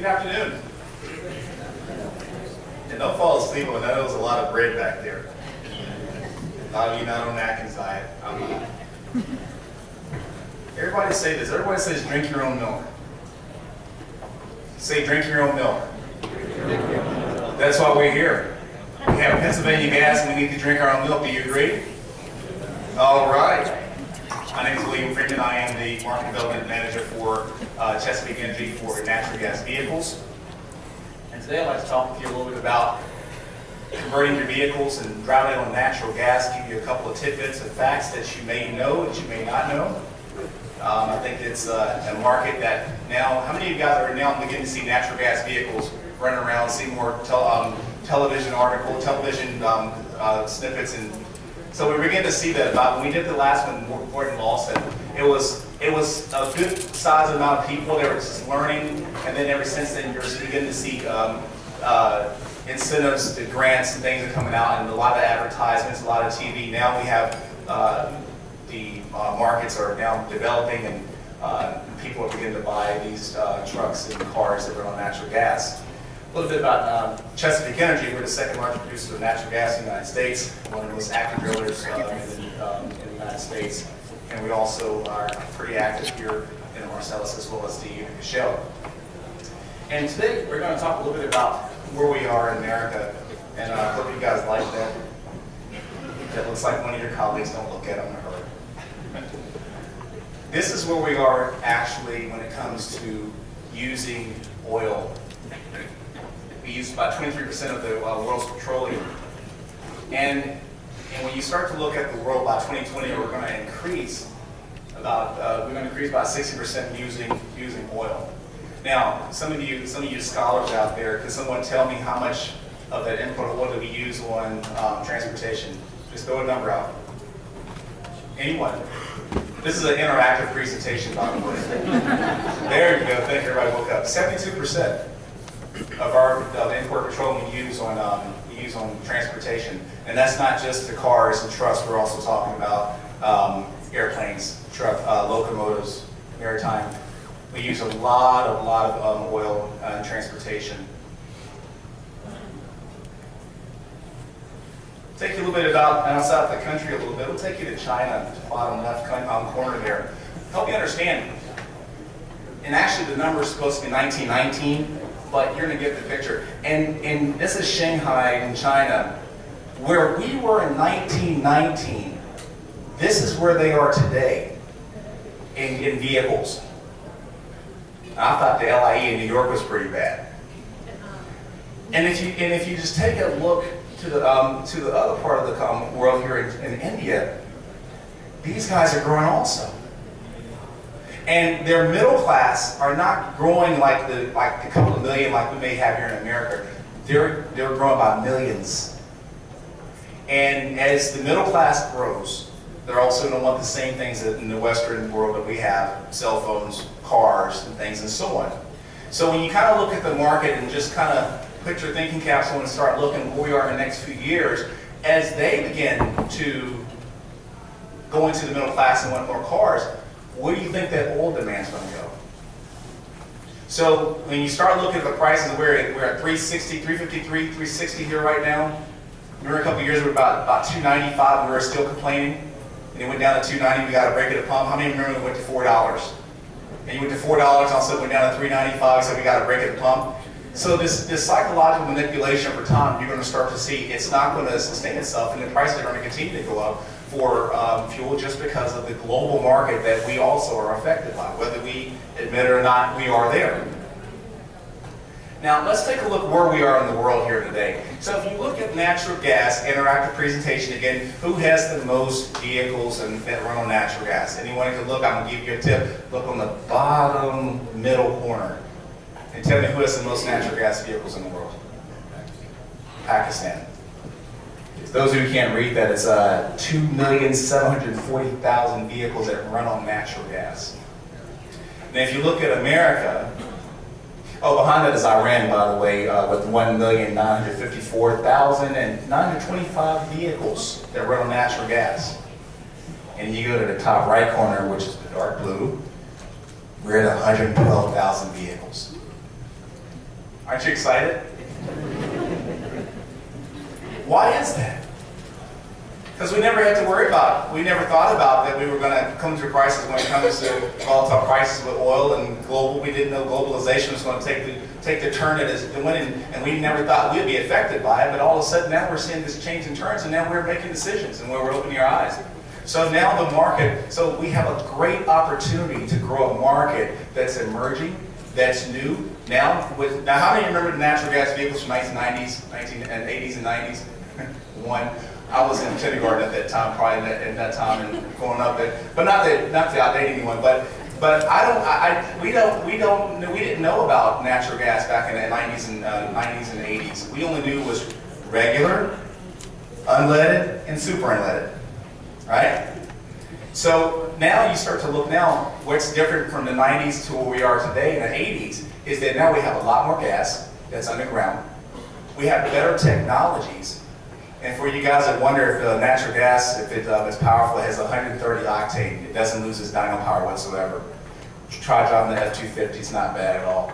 Good afternoon. And don't fall asleep on that. There was a lot of bread back there. A lot of you not on Atkins diet. I'm not. Everybody say this. Everybody says drink your own milk. Say drink your own milk. That's why we're here. We have Pennsylvania gas and we need to drink our own milk. Do you agree? All right. My name is Freeman. I am the Market Development Manager for Chesapeake Energy for natural gas vehicles. And today I'd like to talk with you a little bit about converting your vehicles and driving on natural gas, give you a couple of tidbits and facts that you may know, that you may not know. I think it's a market that now, how many of you guys are now beginning to see natural gas vehicles running around, see more television articles, television snippets, and so we begin to see that about when we did the last one, Gordon Lawson, it was a good size amount of people that were just learning, and then ever since then you're beginning to see incentives, the grants and things are coming out, and a lot of advertisements, a lot of TV. Now we have the markets are now developing, and people are beginning to buy these trucks and cars that run on natural gas. A little bit about Chesapeake Energy. We're the second largest producer of natural gas in the United States, one of the most active drillers in the United States, and we also are pretty active here in the Marcellus as well as the Shale. And today we're going to talk a little bit about where we are in America, and I hope you guys like that. That looks like one of your colleagues. Don't look at them in a hurry. This is where we are actually when it comes to using oil. We use about 23% of the world's petroleum. And when you start to look at the world by 2020, we're going to increase about 60% using oil. Now, some of you scholars out there, can someone tell me how much of that input of oil do we use on transportation? Just throw a number out. Anyone? This is an interactive presentation, by the way. There you go. Thank you. Everybody woke up. 72% of our import petroleum we use on transportation, and that's not just the cars and trucks. We're also talking about airplanes, locomotives, maritime. We use a lot of oil in transportation. Take you a little bit about outside the country a little bit. We'll take you to China, the bottom left corner there. Help you understand. And actually, the number is supposed to be 1919. But you're going to get the picture. And this is Shanghai in China. Where we were in 1919, this is where they are today in vehicles. I thought the LIE in New York was pretty bad. And if you just take a look to the other part of the world here in India, these guys are growing also. And their middle class are not growing like the couple of million like we may have here in America. They're growing by millions. And as the middle class grows, they're also going to want the same things in the Western world that we have: cell phones, cars, and things, and so on. So when you kind of look at the market and just kind of put your thinking caps on and start looking where we are in the next few years, as they begin to go into the middle class and want more cars, where do you think that oil demand's going to go? So when you start looking at the prices, we're at 360, 353, 360 here right now. Remember a couple of years we were about 295 and we were still complaining. And it went down to 290, we got a break at the pump. How many remember it went to $4? And you went to $4, also went down to 395, so we got a break at the pump. So this psychological manipulation over time, you're going to start to see it's not going to sustain itself, and the prices are going to continue to go up for fuel just because of the global market that we also are affected by. Whether we admit it or not, we are there. Now, let's take a look where we are in the world here today. So if you look at natural gas, interactive presentation again, who has the most vehicles that run on natural gas? Anyone can look, I'm going to give you a tip. Look on the bottom middle corner and tell me who has the most natural gas vehicles in the world. Pakistan. Those of you who can't read that, it's 2,740,000 vehicles that run on natural gas. And if you look at America, behind that is Iran, by the way, with 1,954,925 vehicles that run on natural gas. And you go to the top right corner, which is the dark blue, we're at 112,000 vehicles. Aren't you excited? Why is that? Because we never had to worry about it. We never thought about that we were going to come through crisis when it comes to volatile prices with oil and global. We didn't know globalization was going to take the turn it is doing, and we never thought we'd be affected by it. But all of a sudden now we're seeing this change in turns, and now we're making decisions, and we're opening our eyes. So now the market, so we have a great opportunity to grow a market that's emerging, that's new. Now how many remember the natural gas vehicles from 1990s, 1980s and 90s? One. I was in kindergarten at that time, probably at that time, and growing up. But not to outdate anyone. But we didn't know about natural gas back in the 90s and 80s. We only knew it was regular, unleaded, and super unleaded, right? So now you start to look now. What's different from the 90s to where we are today in the 80s is that now we have a lot more gas that's underground. We have better technologies. And for you guys that wonder if natural gas, if it's powerful, it has 130 octane. It doesn't lose its dyno power whatsoever. Try driving the F-250, it's not bad at all.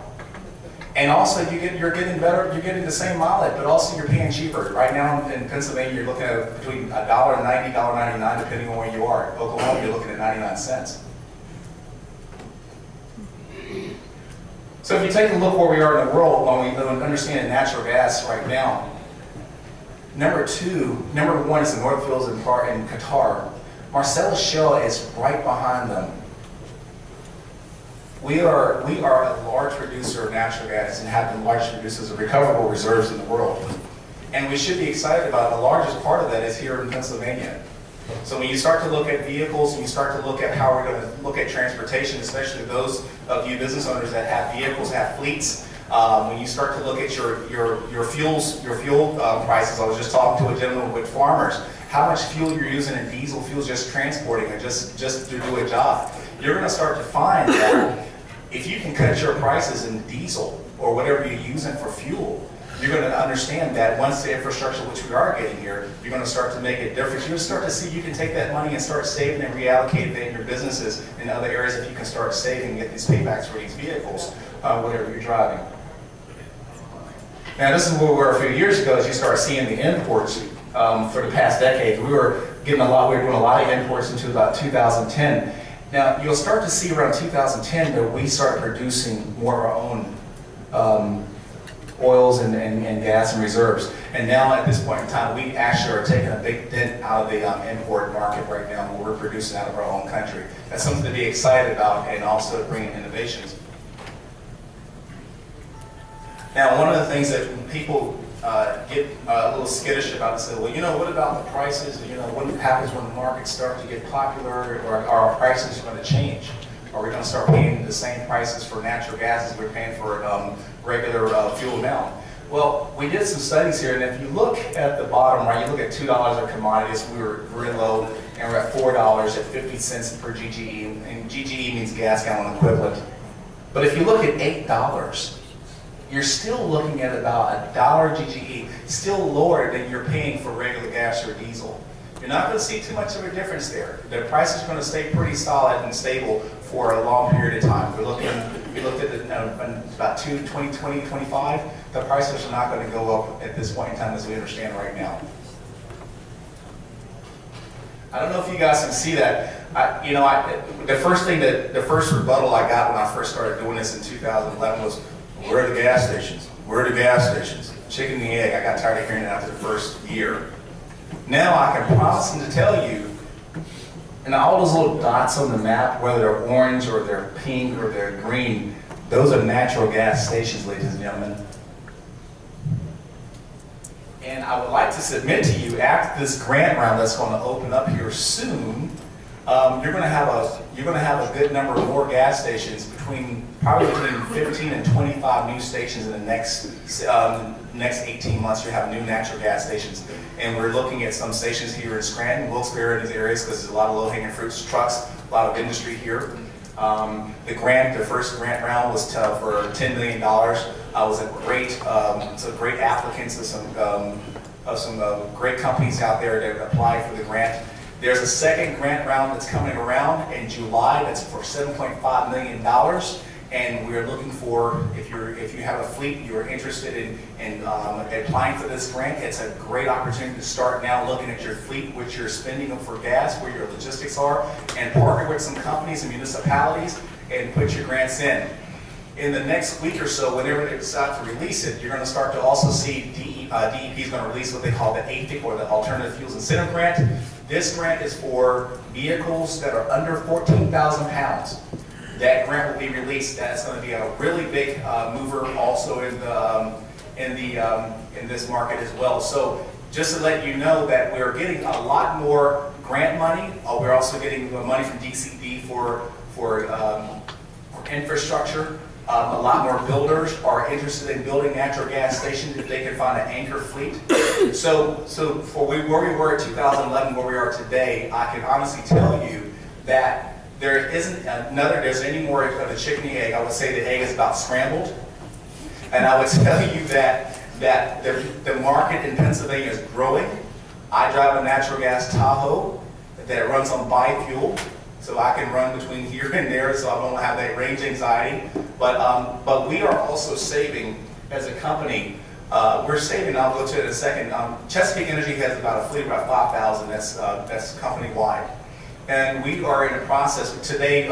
And also you're getting better, you're getting the same mileage, but also you're paying cheaper. Right now in Pennsylvania, you're looking at between $1.90, $1.99, depending on where you are. In Oklahoma, you're looking at 99 cents. So if you take a look where we are in the world, when we understand natural gas right now, number one is the North Fields in Qatar. Marcellus Shale is right behind them. We are a large producer of natural gas and have the largest producers of recoverable reserves in the world. And we should be excited about it. The largest part of that is here in Pennsylvania. So when you start to look at vehicles and you start to look at how we're going to look at transportation, especially those of you business owners that have vehicles, have fleets, when you start to look at your fuel prices, I was just talking to a gentleman with farmers, how much fuel you're using in diesel fuel just transporting or just to do a job. You're going to start to find that if you can cut your prices in diesel or whatever you're using for fuel, you're going to understand that once the infrastructure, which we are getting here, you're going to start to make a difference. You're going to start to see you can take that money and start saving and reallocate it in your businesses in other areas if you can start saving and get these paybacks for these vehicles, whatever you're driving. Now, this is where we were a few years ago as you start seeing the imports for the past decade. We were doing a lot of imports into about 2010. Now, you'll start to see around 2010 that we start producing more of our own oils and gas and reserves. And now at this point in time, we actually are taking a big dent out of the import market right now where we're producing out of our own country. That's something to be excited about and also bringing innovations. Now, one of the things that people get a little skittish about and say, well, you know, what about the prices? You know, what happens when the markets start to get popular, or are our prices going to change? Are we going to start paying the same prices for natural gas as we're paying for regular fuel now? Well, we did some studies here, and if you look at the bottom right, you look at $2 of commodities, we were really low, and we're at $4 at 50 cents per GGE, and GGE means gas gallon equivalent. But if you look at $8, you're still looking at about $1 GGE, still lower than you're paying for regular gas or diesel. You're not going to see too much of a difference there. The price is going to stay pretty solid and stable for a long period of time. We looked at about 2025, the prices are not going to go up at this point in time as we understand right now. I don't know if you guys can see that. The first rebuttal I got when I first started doing this in 2011 was, where are the gas stations? Where are the gas stations? Chicken and the egg. I got tired of hearing it after the first year. Now I can promise them to tell you, and all those little dots on the map, whether they're orange or they're pink or they're green, those are natural gas stations, ladies and gentlemen. And I would like to submit to you, after this grant round that's going to open up here soon, you're going to have a good number of more gas stations, probably between 15 and 25 new stations in the next 18 months. You have new natural gas stations, and we're looking at some stations here in Scranton, Wilkes-Barre, these areas, because there's a lot of low-hanging fruits, trucks, a lot of industry here. The first grant round was for $10 million. Was a great applicants of some great companies out there that applied for the grant. There's a second grant round that's coming around in July that's for $7.5 million. And we're looking for, if you have a fleet, you're interested in applying for this grant, it's a great opportunity to start now looking at your fleet, what you're spending for gas, where your logistics are, and partner with some companies and municipalities and put your grants in. In the next week or so, whenever they decide to release it, you're going to start to also see DEP is going to release what they call the AFIC, or the Alternative Fuels Incentive Grant. This grant is for vehicles that are under 14,000 pounds. That grant will be released. That's going to be a really big mover also in this market as well. So just to let you know that we're getting a lot more grant money. We're also getting money from DCD for infrastructure. A lot more builders are interested in building natural gas stations if they can find an anchor fleet. So for where we were in 2011, where we are today, I can honestly tell you that there's any more of the chicken and the egg. I would say the egg is about scrambled. And I would tell you that the market in Pennsylvania is growing. I drive a natural gas Tahoe that runs on biofuel, so I can run between here and there, so I don't have that range anxiety. But we are also saving as a company. We're saving. I'll go to it in a second. Chesapeake Energy has about a fleet of about 5,000. That's company wide. And we are in the process today.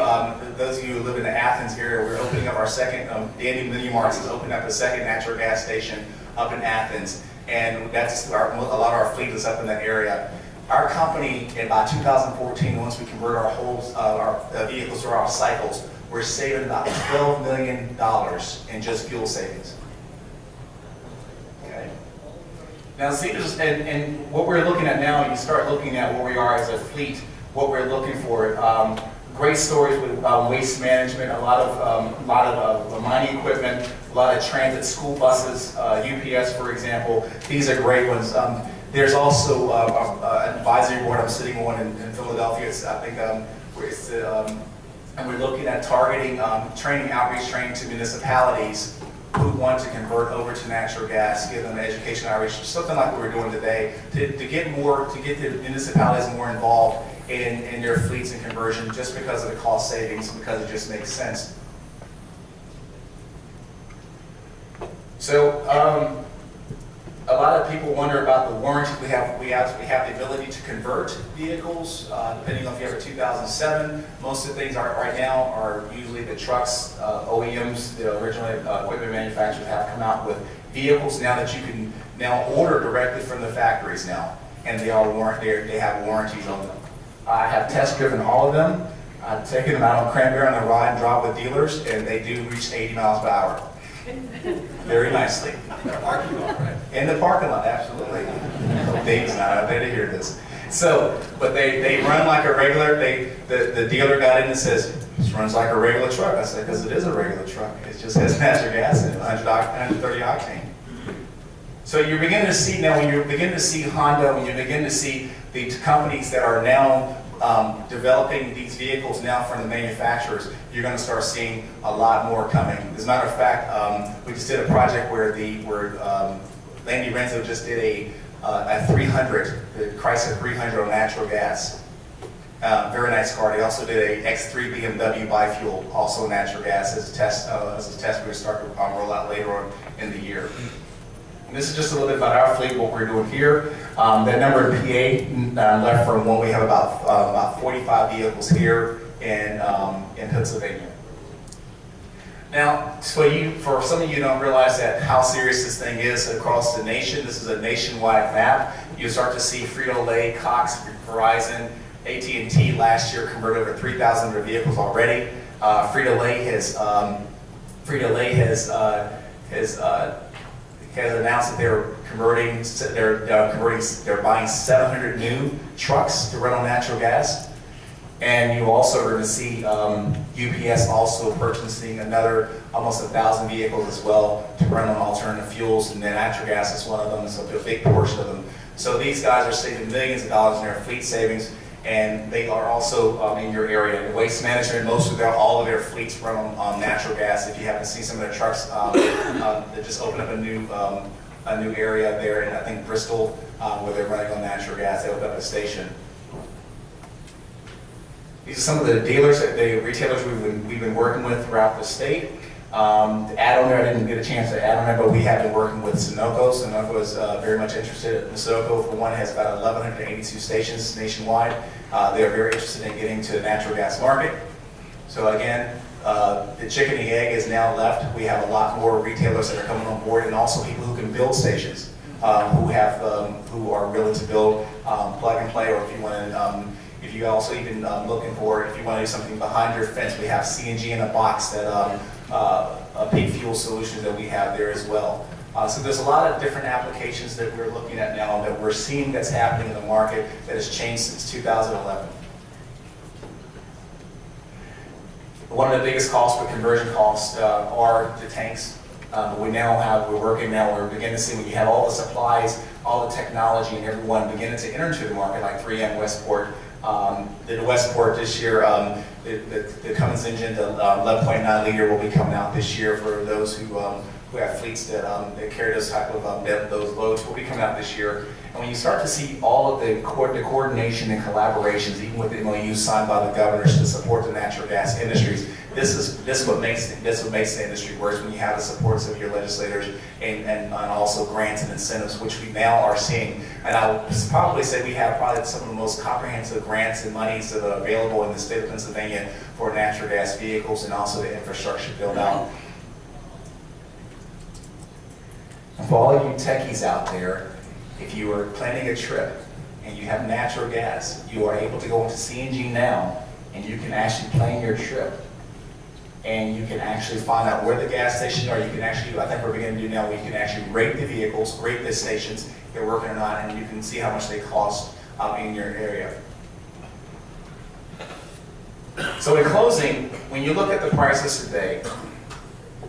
Those of you who live in the Athens area, we're opening up our second. Dandy Mini Marts is opening up a second natural gas station up in Athens, and that's a lot of our fleet is up in that area. Our company, in about 2014, once we convert our vehicles to our cycles, we're saving about $12 million in just fuel savings. Okay. Now, see, and what we're looking at now, you start looking at where we are as a fleet. What we're looking for. Great stories with waste management, a lot of mining equipment, a lot of transit school buses, UPS, for example. These are great ones. There's also an advisory board I'm sitting on in Philadelphia. And we're looking at targeting outreach training to municipalities who want to convert over to natural gas, give them education outreach, something like what we're doing today, to get the municipalities more involved in their fleets and conversion, just because of the cost savings, because it just makes sense. So a lot of people wonder about the warranty. We have the ability to convert vehicles, depending on if you have a 2007. Most of the things right now are usually the trucks, OEMs, the original equipment manufacturers have come out with vehicles now that you can now order directly from the factories now, and they have warranties on them. I have test driven all of them. I've taken them out on Cranberry on a ride and drop with dealers, and they do reach 80 miles per hour. Very nicely. In the parking lot, right? In the parking lot, absolutely. Dave's not out there to hear this. So, but they run like a regular, the dealer got in and says, this runs like a regular truck. I said, because it is a regular truck. It just has natural gas in it, 130 octane. So you're beginning to see now, when you're beginning to see Honda, when you begin to see the companies that are now developing these vehicles now from the manufacturers, you're going to start seeing a lot more coming. As a matter of fact, we just did a project where Landy Renzo just did a 300, the Chrysler 300 on natural gas. Very nice car. They also did a X3 BMW biofuel, also natural gas, as a test. We're going to start to roll out later on in the year. And this is just a little bit about our fleet, what we're doing here. The number in PA left from when we have about 45 vehicles here in Pennsylvania. Now, for some of you don't realize that how serious this thing is across the nation. This is a nationwide map. You start to see Frito-Lay, Cox, Verizon, AT&T last year converted over 3,000 of their vehicles already. Frito-Lay has announced that they're buying 700 new trucks to run on natural gas. And you also are going to see UPS also purchasing another almost 1,000 vehicles as well to run on alternative fuels, and then natural gas is one of them, so a big portion of them. So these guys are saving millions of dollars in their fleet savings, and they are also in your area. In waste management, all of their fleets run on natural gas. If you haven't seen some of their trucks, they just opened up a new area there in, I think, Bristol, where they're running on natural gas. They opened up a station. These are some of the dealers, the retailers we've been working with throughout the state. To add on there, I didn't get a chance to add on there, but we have been working with Sunoco. Sunoco is very much interested. Sunoco, for one, has about 1,182 stations nationwide. They are very interested in getting to the natural gas market. So again, the chicken and the egg is now left. We have a lot more retailers that are coming on board, and also people who can build stations, who are willing to build plug and play, or if you want to. If you also even looking for, if you want to do something behind your fence, we have CNG in a box that a peak fuel solution that we have there as well. So there's a lot of different applications that we're looking at now that we're seeing that's happening in the market that has changed since 2011. One of the biggest costs for conversion costs are the tanks. We're working now, we're beginning to see when you have all the supplies, all the technology, and everyone beginning to enter into the market, like 3M Westport. The Westport this year, the Cummins engine, the 11.9 liter will be coming out this year for those who have fleets that carry those type of those loads will be coming out this year. And when you start to see all of the coordination and collaborations, even with the MOUs signed by the governors to support the natural gas industries, this is what makes the industry work, when you have the supports of your legislators and also grants and incentives, which we now are seeing. And I would probably say we have probably some of the most comprehensive grants and monies that are available in the state of Pennsylvania for natural gas vehicles and also the infrastructure build out. And for all of you techies out there, if you are planning a trip and you have natural gas, you are able to go into CNG now, and you can actually plan your trip. And you can actually find out where the gas stations are. You can actually, I think we're beginning to do now, we can actually rate the vehicles, rate the stations, if they're working or not, and you can see how much they cost in your area. So in closing, when you look at the prices today,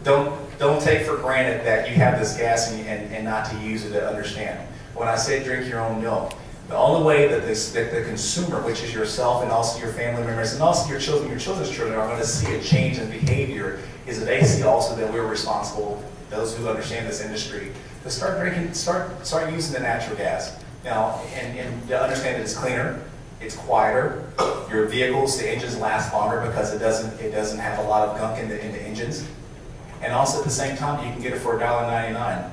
don't take for granted that you have this gas and not to use it, to understand. When I say drink your own milk, the only way that the consumer, which is yourself and also your family members and also your children's children, are going to see a change in behavior is that they see also that we're responsible, those who understand this industry, to start using the natural gas. Now, and to understand that it's cleaner, it's quieter, your vehicles, the engines last longer because it doesn't have a lot of gunk in the engines. And also at the same time, you can get it for $1.99.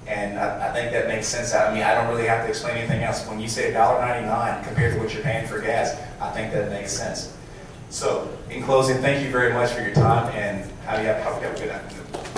And I think that makes sense. I mean, I don't really have to explain anything else. When you say $1.99 compared to what you're paying for gas, I think that makes sense. So, in closing, thank you very much for your time, and hope you have a good afternoon.